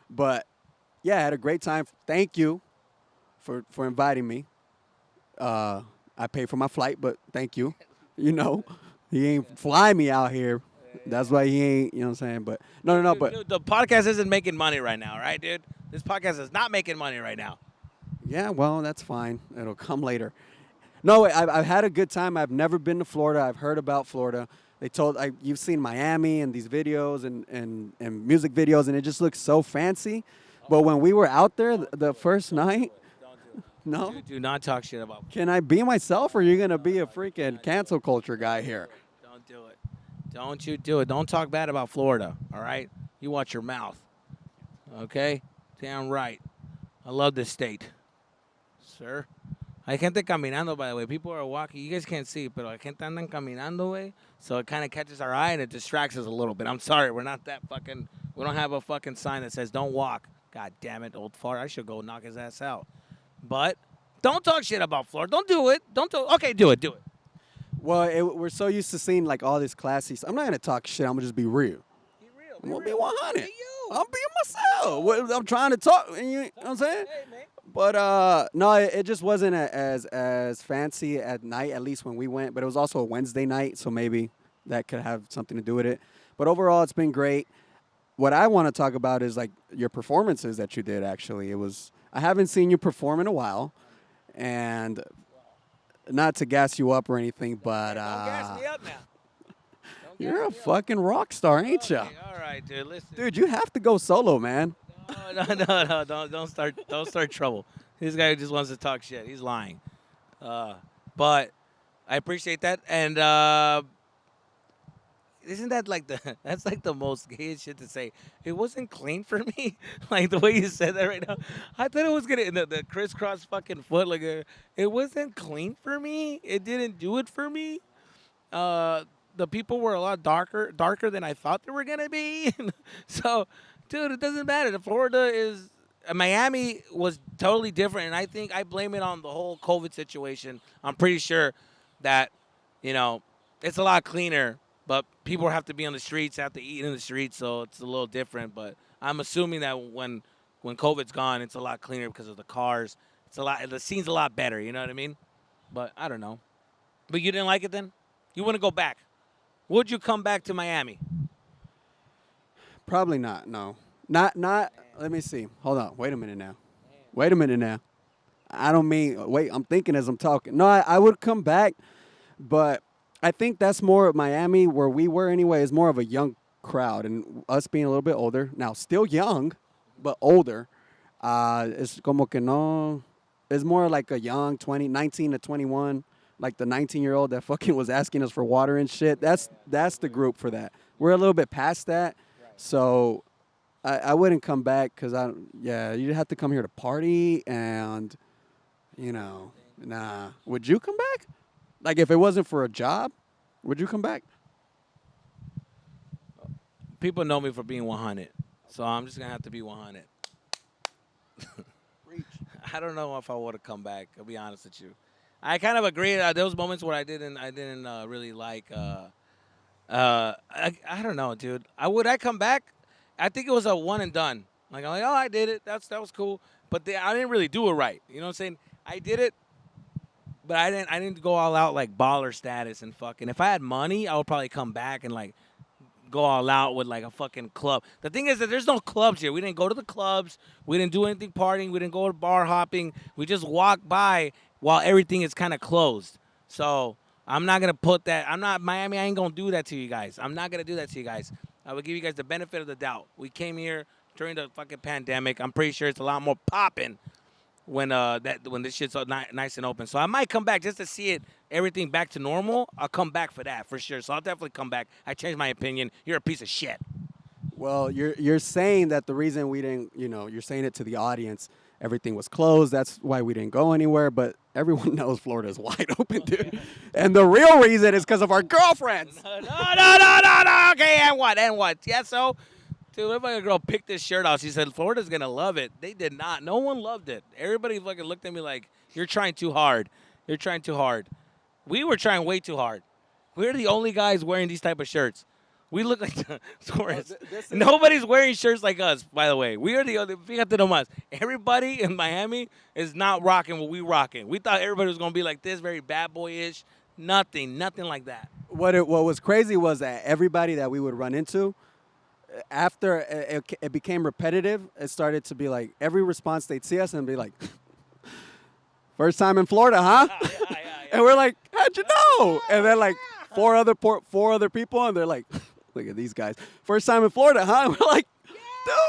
But yeah, I had a great time. Thank you for inviting me. I paid for my flight, but thank you. You know, he ain't fly me out here. That's why he ain't. You know what I'm saying? But no. But Dude, the podcast isn't making money right now, right, dude? This podcast is not making money right now. yeah, well, that's fine. It'll come later. No, I've had a good time. I've never been to Florida. I've heard about Florida. You've seen Miami and these videos and music videos, and it just looks so fancy. But when we were out there the first night, Don't do it. no, Do not talk shit about. can I be myself, or are you gonna be a freaking cancel culture guy here? Don't do it. Don't you do it. Don't talk bad about Florida, all right? You watch your mouth, okay? Damn right. I love this state, sir. Hay gente caminando, by the way. People are walking. You guys can't see, but hay gente andan caminando, way. So it kind of catches our eye and it distracts us a little bit. I'm sorry. We're not that fucking. We don't have a fucking sign that says don't walk. God damn it, old fart. I should go knock his ass out. But don't talk shit about Florida. Don't do it. Don't do. Okay, do it. Well, we're so used to seeing like all this classy. I'm not gonna talk shit. I'm gonna just be real. Be real. I'm gonna be 100. Be you. I'm being myself. I'm trying to talk, and you know what I'm saying? Hey, man. But no, it just wasn't as fancy at night, at least when we went. But it was also a Wednesday night, so maybe that could have something to do with it. But overall, it's been great. What I want to talk about is like your performances that you did. Actually, I haven't seen you perform in a while, and not to gas you up or anything, but Don't gas me up now. Don't you're a gas me up. fucking rock star, ain't ya? Okay, all right, dude. Listen. Dude, you have to go solo, man. No. Don't start trouble. This guy just wants to talk shit. He's lying. But I appreciate that. And isn't that like that's like the most gayest shit to say? It wasn't clean for me. Like the way you said that right now. I thought it was gonna the crisscross fucking foot it wasn't clean for me. It didn't do it for me. The people were a lot darker than I thought they were gonna be. So, dude, it doesn't matter. Miami was totally different, and I think I blame it on the whole COVID situation. I'm pretty sure that, it's a lot cleaner, but people have to be on the streets, have to eat in the streets, so it's a little different. But I'm assuming that when COVID's gone, it's a lot cleaner because of the cars. The scene's a lot better, you know what I mean? But I don't know. But you didn't like it then? You wouldn't go back? Would you come back to Miami? Probably not. No, not. Let me see. Hold on. Wait a minute now. I don't mean. Wait. I'm thinking as I'm talking. No, I would come back, but I think that's more of Miami where we were anyway. Is more of a young crowd, and us being a little bit older now, still young, but older. It's como que no. It's more like a young 19 to 21. Like the 19-year-old that fucking was asking us for water and shit. That's the group for that. We're a little bit past that. So I wouldn't come back because you'd have to come here to party, and You know, nah. Would you come back? Like if it wasn't for a job, would you come back? People know me for being 100, so I'm just gonna have to be 100. Reach. I don't know if I would have come back. I'll be honest with you. I kind of agree. There was moments where I didn't really like. I don't know, dude. I come back. I think it was a one and done. Like I'm like, oh, I did it. That was cool. But I didn't really do it right. You know what I'm saying? I did it, but I didn't go all out like baller status and fucking. If I had money, I would probably come back and like go all out with like a fucking club. The thing is that there's no clubs here. We didn't go to the clubs. We didn't do anything partying. We didn't go to bar hopping. We just walked by while everything is kind of closed. So I'm not gonna put that. I'm not Miami. I ain't gonna do that to you guys. I'm not gonna do that to you guys. I will give you guys the benefit of the doubt. We came here during the fucking pandemic. I'm pretty sure it's a lot more popping when this shit's nice and open. So I might come back just to see it everything back to normal. I'll come back for that for sure. So I'll definitely come back. I changed my opinion. You're a piece of shit. Well, you're saying that the reason we didn't, you're saying it to the audience. Everything was closed. That's why we didn't go anywhere. But everyone knows Florida's wide open, dude. And the real reason is because of our girlfriends. No. Okay, and what? And what? Yeah, so, dude, what if a girl picked this shirt off? She said, Florida's going to love it. They did not. No one loved it. Everybody fucking looked at me like, you're trying too hard. You're trying too hard. We were trying way too hard. We're the only guys wearing these type of shirts. We look like the tourists. Nobody's wearing shirts like us, by the way. We are the other. Fíjate nomás. Everybody in Miami is not rocking what we rocking. We thought everybody was gonna be like this, very bad boy-ish. Nothing like that. What was crazy was that everybody that we would run into, after it became repetitive, it started to be like every response they'd see us and be like, first time in Florida, huh? Yeah. And we're like, how'd you know? And then like four other people, and they're like, look at these guys. First time in Florida, huh? And we're like,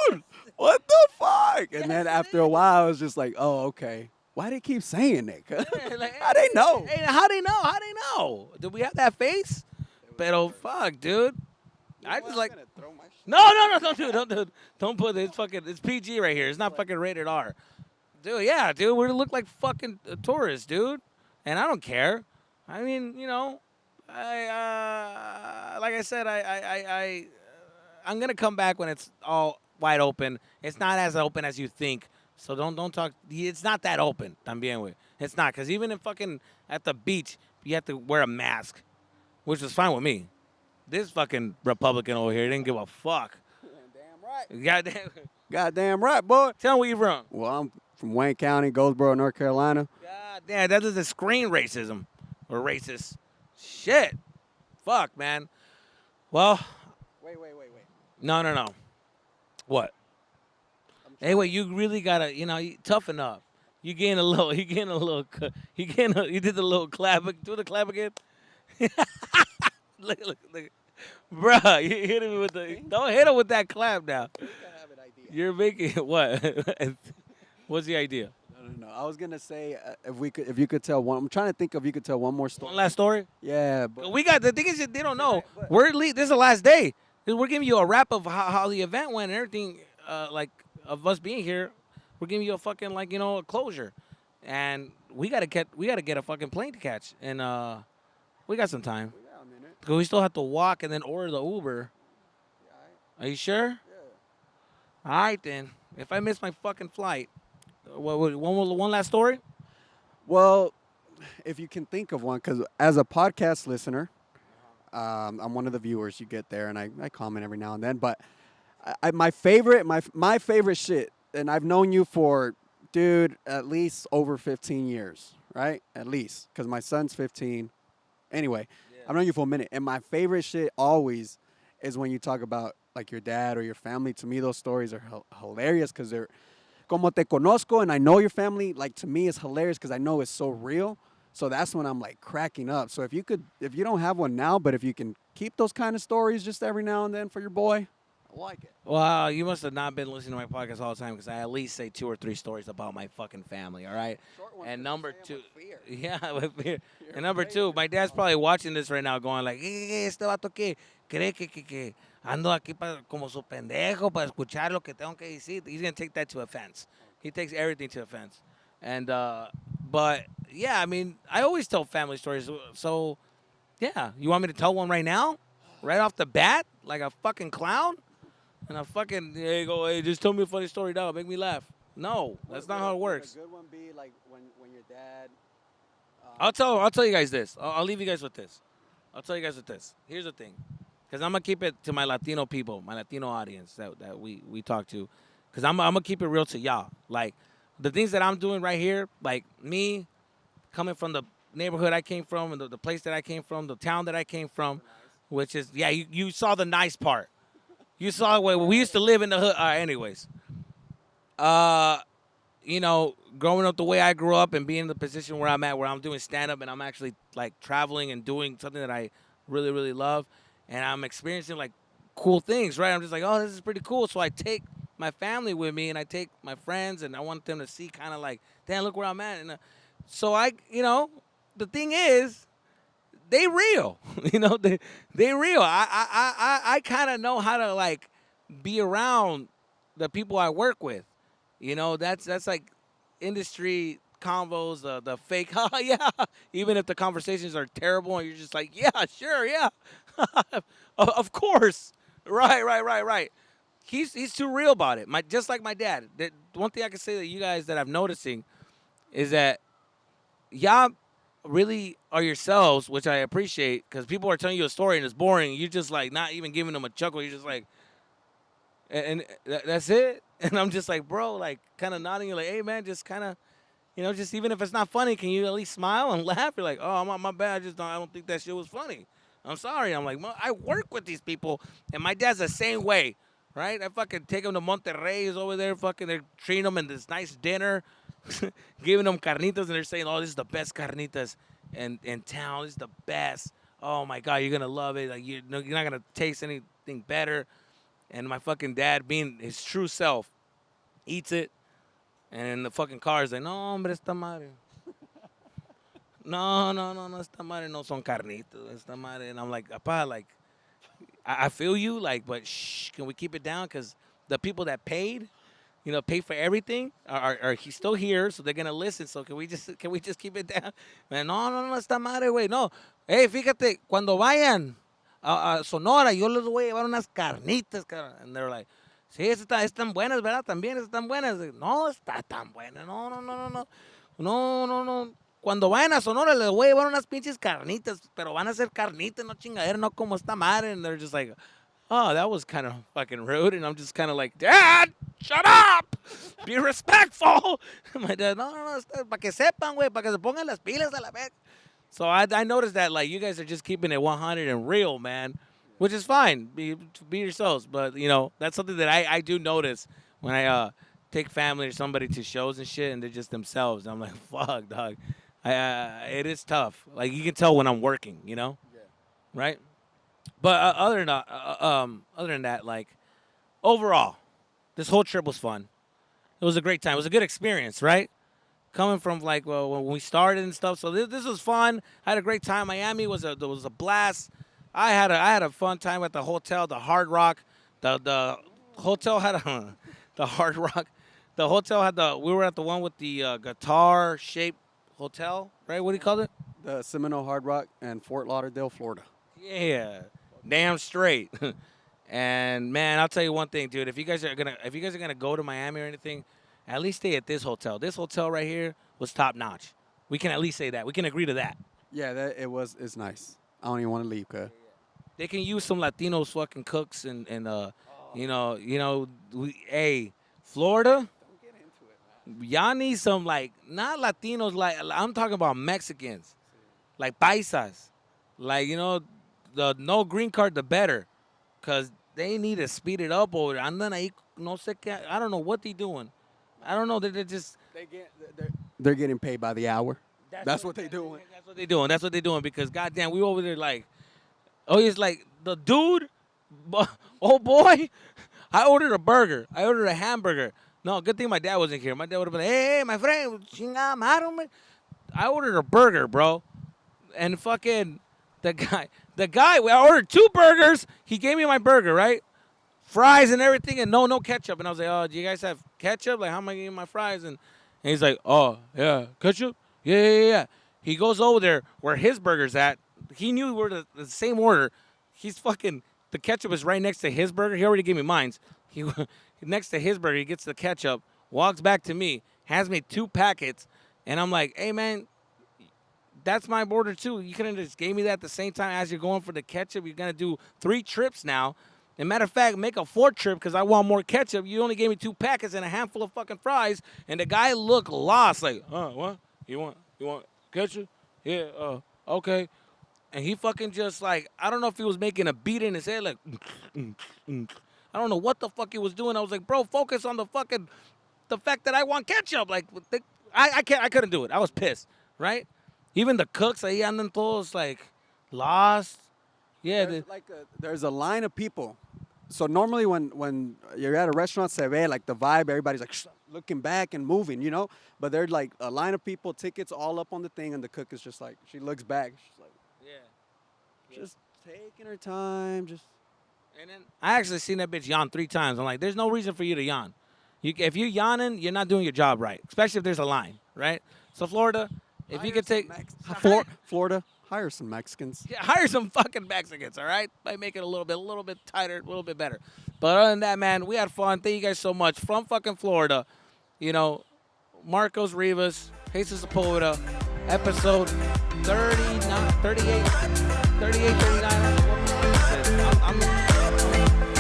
dude, what the fuck? And then after a while, I was just like, oh, okay. Why they keep saying it? Like, How they know? Hey, how they know? How they know? Did we have that face? Pero fuck, dude. I just like. No, don't put it. It's fucking. It's PG right here. It's not fucking rated R. Dude, yeah, dude. We look like fucking tourists, dude. And I don't care. I mean, like I said, I'm gonna come back when it's all wide open. It's not as open as you think. So don't talk. It's not that open. También, güey. It's not, because even in fucking at the beach, you have to wear a mask, which was fine with me. This fucking Republican over here didn't give a fuck. Damn right. Goddamn. Goddamn right, boy. Tell me where you from. Well, I'm from Wayne County, Goldsboro, North Carolina. God damn, that doesn't screen racism or racist. Shit. Fuck, man. Well, Wait. no. What? Hey, wait, you really gotta, toughen up. You did the little clap. Do the clap again. Look. Bruh, you hit me with don't hit him with that clap now. You're making, what? What's the idea? No. I was gonna say if you could tell one. I'm trying to think if you could tell one more story. One last story? Yeah, but We got, the thing is that they don't know. This is the last day. We're giving you a wrap of how the event went and everything, of us being here. We're giving you a fucking, a closure. And we gotta get a fucking plane to catch. And we got some time. Because we still have to walk and then order the Uber. Are you sure? Yeah. All right, then. If I miss my fucking flight, one last story? Well, if you can think of one, because as a podcast listener, I'm one of the viewers. You get there, and I comment every now and then. But my favorite shit, and I've known you for, dude, at least over 15 years, right? At least, because my son's 15. Anyway, yeah. I've known you for a minute, and my favorite shit always is when you talk about like your dad or your family. To me, those stories are hilarious because they're como te conozco, and I know your family. Like, to me, it's hilarious because I know it's so real. So that's when I'm like cracking up. So if you don't have one now, but if you can keep those kind of stories just every now and then for your boy, I like it. Well, you must have not been listening to my podcast all the time, because I at least say 2 or 3 stories about my fucking family, all right? And number 2, yeah, with fear. And number 2, my dad's probably watching this right now going like, este vato que cree que ando aquí como su pendejo para escuchar lo que tengo que decir. He's going to take that to offense. He takes everything to offense. And, But yeah, I mean, I always tell family stories. So yeah, you want me to tell one right now, right off the bat, like a fucking clown, and a fucking hey, go hey, just tell me a funny story, dog, make me laugh. No, that's not how it Would a works. good one be like when your dad? I'll tell you guys this. I'll leave you guys with this. I'll tell you guys with this. Here's the thing, because I'm gonna keep it to my Latino people, my Latino audience that we talk to, because I'm gonna keep it real to y'all. Like the things that I'm doing right here, like me coming from the neighborhood I came from and the place that I came from, the town that I came from, which is yeah, you saw the nice part. You saw where we used to live in the hood. Anyways, uh, growing up the way I grew up and being in the position where I'm at, where I'm doing stand up and I'm actually like traveling and doing something that I really, really love, and I'm experiencing like cool things, right? I'm just like, oh, this is pretty cool. So I take my family with me and I take my friends and I want them to see kind of like, damn, look where I'm at. And so the thing is, they real, they real. I kind of know how to like be around the people I work with. That's like industry convos, the fake, oh yeah. Even if the conversations are terrible and you're just like, yeah, sure, yeah, of course, right. He's too real about it. Just like my dad. One thing I can say that you guys that I'm noticing is that y'all really are yourselves, which I appreciate because people are telling you a story and it's boring. You're just like not even giving them a chuckle. You're just like, and that's it. And I'm just like, bro, like kind of nodding. You're like, hey, man, just kind of, just even if it's not funny, can you at least smile and laugh? You're like, oh, my bad. I don't think that shit was funny. I'm sorry. I'm like, I work with these people, and my dad's the same way, right? I fucking take him to Monterrey. He's over there, fucking, they're treating him in this nice dinner, giving them carnitas, and they're saying, oh, this is the best carnitas in town. This is the best. Oh my God, you're gonna love it. Like you're not gonna taste anything better. And my fucking dad, being his true self, eats it. And in the fucking car, is like, no, hombre, esta madre. No, esta madre no son carnitas. Esta madre. And I'm like, apa, like, I feel you, like, but shh, can we keep it down? Because the people that paid, pay for everything, are he's still here, so they're gonna listen. So can we just keep it down? Man, no, esta madre, güey, no. Hey, fíjate, cuando vayan a Sonora, yo les voy a llevar unas carnitas, cara. And they're like, sí, están buenas, ¿verdad? También están buenas. No, está tan buena. No. Cuando vayan a Sonora, les voy a llevar unas pinches carnitas, pero van a ser carnitas, no chingadera, no como esta madre. And they're just like, oh, that was kind of fucking rude. And I'm just kind of like, Dad, shut up. Be respectful. My dad, no, para que sepan, güey, para que se pongan las pilas a la vez. So I noticed that, like, you guys are just keeping it 100 and real, man, which is fine. Be yourselves. But, that's something that I do notice when I take family or somebody to shows and shit, and they're just themselves. I'm like, fuck, dog. It is tough. Like, you can tell when I'm working, right? But other than that, like overall, this whole trip was fun. It was a great time. It was a good experience, right? Coming from like when we started and stuff. So this was fun. I had a great time. Miami was a blast. I had a fun time at the hotel, the Hard Rock. The hotel had a the Hard Rock. The hotel had we were at the one with the guitar shaped hotel, right? What do you call it? The Seminole Hard Rock and Fort Lauderdale, Florida. Yeah, damn straight. And man, I'll tell you one thing, dude. If you guys are gonna go to Miami or anything, at least stay at this hotel. This hotel right here was top notch. We can at least say that. We can agree to that. Yeah, it's nice. I don't even want to leave, cuz. They can use some Latinos fucking cooks hey, Florida, Don't get into it, man. y'all need some like not Latinos like I'm talking about Mexicans, like paisas, like the no green card the better, cause they need to speed it up over there. Andan ahí, no sé qué, I don't know what they doing. I don't know. They're just. They're getting paid by the hour. That's what they they doing. That's what they doing. That's what they doing because goddamn, we over there like, oh, he's like the dude, oh boy, I ordered a burger. I ordered a hamburger. No, good thing my dad wasn't here. My dad would have been like, hey, my friend, chinga, madre. I ordered a burger, bro, and fucking the guy. I ordered two burgers. He gave me my burger, right? Fries and everything, and no ketchup. And I was like, oh, do you guys have ketchup? Like, how am I getting my fries? And he's like, oh, yeah, ketchup? Yeah. He goes over there where his burger's at. He knew we're the same order. He's fucking, the ketchup is right next to his burger. He already gave me mine. He next to his burger, he gets the ketchup, walks back to me, hands me 2 packets, and I'm like, hey man, that's my order too. You couldn't just gave me that at the same time as you're going for the ketchup. You're gonna do 3 trips now. And matter of fact, make a 4th trip because I want more ketchup. You only gave me 2 packets and a handful of fucking fries. And the guy looked lost, like, what? You want ketchup? Yeah, okay. And he fucking just like, I don't know if he was making a beat in his head, like, I don't know what the fuck he was doing. I was like, bro, focus on the fact that I want ketchup. Like, I couldn't do it. I was pissed, right? Even the cooks, ahí andan todos like lost. Yeah, There's a line of people. So normally when you're at a restaurant, se ve like the vibe, everybody's like looking back and moving, you know. But there's like a line of people, tickets all up on the thing, and the cook is just like, she looks back, she's like, just taking her time, just. And then I actually seen that bitch yawn 3 times. I'm like, there's no reason for you to yawn. If you're yawning, you're not doing your job right, especially if there's a line, right? So Florida, if you could take Florida, hire some Mexicans. Yeah, hire some fucking Mexicans, all right? Might make it a little bit tighter, a little bit better. But other than that, man, we had fun. Thank you guys so much. From fucking Florida, you know, Marcos Rivas, Jesus Sepulveda, episode 39, 38, 38, 39.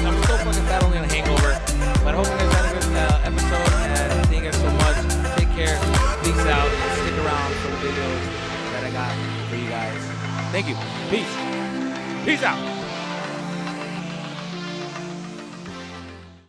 I'm still fucking battling a hangover. But I hope you guys had a good episode. And thank you guys so much. Take care. Peace out. And stick around for the videos that I got for you guys. Thank you. Peace. Peace out.